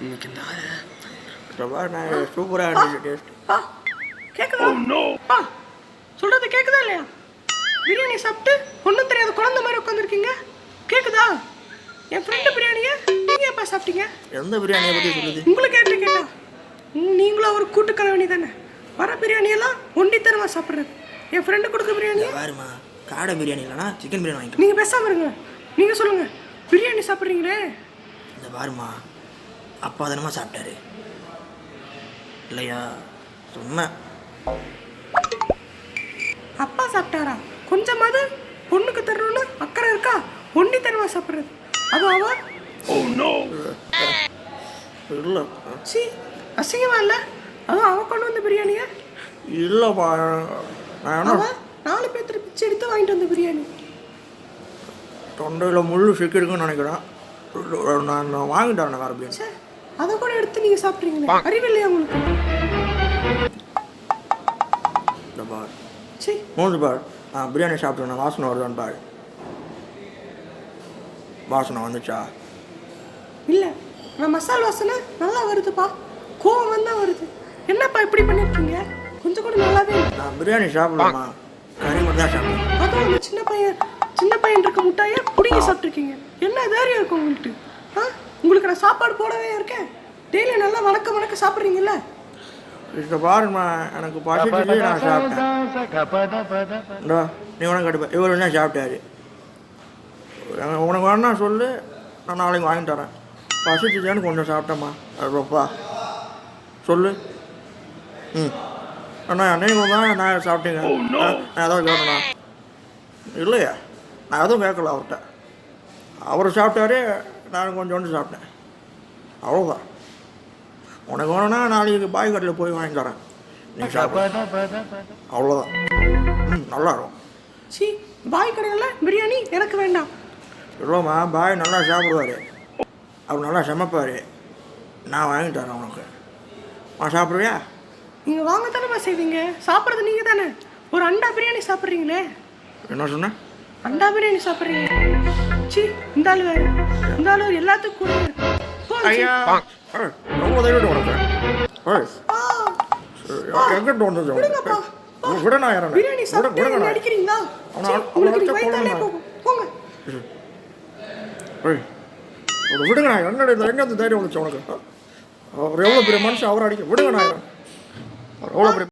இன்னைக்கு நான் சூப்பராக இருந்துச்சு டேஸ்ட். கேட்குதா? சொல்கிறது கேட்குதா இல்லையா? பிரியாணி சாப்பிட்டு ஒன்றும் தெரியாத குழந்தை மாதிரி உட்காந்துருக்கீங்க. கேட்குதா? என் ஃப்ரெண்டு பிரியாணியை நீங்கள் எப்போ சாப்பிட்டீங்க? எந்த பிரியாணியை பற்றி சொல்லுது? உங்களுக்கு கேட்டா நீங்களும் அவர் கூட்டு கலவணி தானே. வர பிரியாணியெல்லாம் ஒண்டித்தனமாக சாப்பிட்றது. என் ஃப்ரெண்டு கொடுக்க பிரியாணி பாருமா, காடை பிரியாணி இல்லைனா சிக்கன் பிரியாணி வாங்கிக்கலாம். நீங்கள் பேசாமல் இருங்க. நீங்கள் சொல்லுங்கள், பிரியாணி சாப்பிட்றீங்களே. இந்த பாருமா, அப்பா தானமா சாப்பிட்டாரு இல்லையா? சொன்னேன். அப்பா சாப்பிட்டாரா? கொஞ்சமாவது பொண்ணுக்கு தரணும்னு அக்கறை இருக்கா? ஒண்டித்தனமாக சாப்பிட்றது. அதுவும் அவ இல்லை சி அசிங்கமா இல்லை? அதுவும் அவ கொண்டு வந்த பிரியாணியா? இல்லைப்பா, நான் 4 பேர்த்து பிச்சை எடுத்து வாங்கிட்டு வந்த பிரியாணி. தொண்டையில் முள் சிக்கிருக்குன்னு நினைக்கிறேன். நான் வாங்கிட்டேன் வேறு பிரியாணி. அதை கூட எடுத்து நீங்கள் சாப்பிட்றீங்களே, அறிவில்லையா உங்களுக்கு? இந்த பார் சி மூணு பார், பிரியாணி சாப்பிட்டேன். வாசனை வருதான்னு பாரு. வாசனை வந்துச்சா? இல்லை, நான் மசாலா வாசனை நல்லா வருதுப்பா. கோவம் வந்தால் வருது. என்னப்பா இப்படி பண்ணியிருக்கீங்க? கொஞ்சம் கூட நல்லாவே இல்லை. நான் பிரியாணி சாப்பிடலாமா? கறி மட்டும் தான் சாப்பிடுவேன். அதுவும் அந்த சின்ன பையன் இருக்க முட்டாயை பிடிங்கி சாப்பிட்ருக்கீங்க. என்ன தைரியம் இருக்கும் உங்களுக்கு? உங்களுக்கு நான் சாப்பாடு போடவே இருக்கேன். டெய்லி நல்லா வணக்க சாப்பிட்றீங்கல்ல? இதை பாருமா, எனக்கு பசிச்சு நான் சாப்பிட்டேன். நீ உனக்கு கட்டுப்பா, இவர் என்ன சாப்பிட்டாரு. உனக்கு வேணா சொல்லு, நான் நாளைக்கு வாங்கி தரேன். பசிச்சுச்சேன்னு கொஞ்சம் சாப்பிட்டேம்மா. அதுப்பா சொல்லு. அண்ணா நீங்கள் தான் நான் சாப்பிட்டீங்க. நான் எதாவது கேட்டேண்ணா? இல்லையா, நான் எதுவும் கேட்கல அவர்கிட்ட. அவர் சாப்பிட்டாரு, நான் கொஞ்சோண்டு சாப்பிட்டேன். அவ்வளோதான். உனக்கு வேணும்னா நாளைக்கு பாய் கடையில் போய் வாங்கி தரேன், நீ சாப்பிட. அவ்வளோதான். நல்லா இருக்கும். சி பாய் கடையில் பிரியாணி எனக்கு வேண்டாம். இல்லைம்மா, பாய் நல்லா சாப்பிடுவார், அவர் நல்லா சமைப்பார். நான் வாங்கி தரேன் உனக்கு. சாப்பிடுவியா? நீங்கள் வாங்க தானேம்மா செய்வீங்க. சாப்பிட்றது நீங்கள் தானே. ஒரு அண்டா பிரியாணி சாப்பிட்றீங்களே. என்ன சொன்னேன்? அண்டா பிரியாணி சாப்பிட்றீங்க. சி இந்த ஆள் வேறு, இந்த ஆள் எல்லாத்துக்கும் கூட ஐயா ரொம்ப தைரியம் உனக்கு. எங்கிட்ட வந்தது விட. நான் யாரா பிரியாணி சாப்பிட்டு அடிக்கிறீங்களா? விடுங்க. நான் எங்க தைரியம் வந்துச்சு உனக்கு? அவர் எவ்வளோ பெரிய மனுஷன், அவரை அடிக்க விடுங்க. நான் எவ்வளோ பெரிய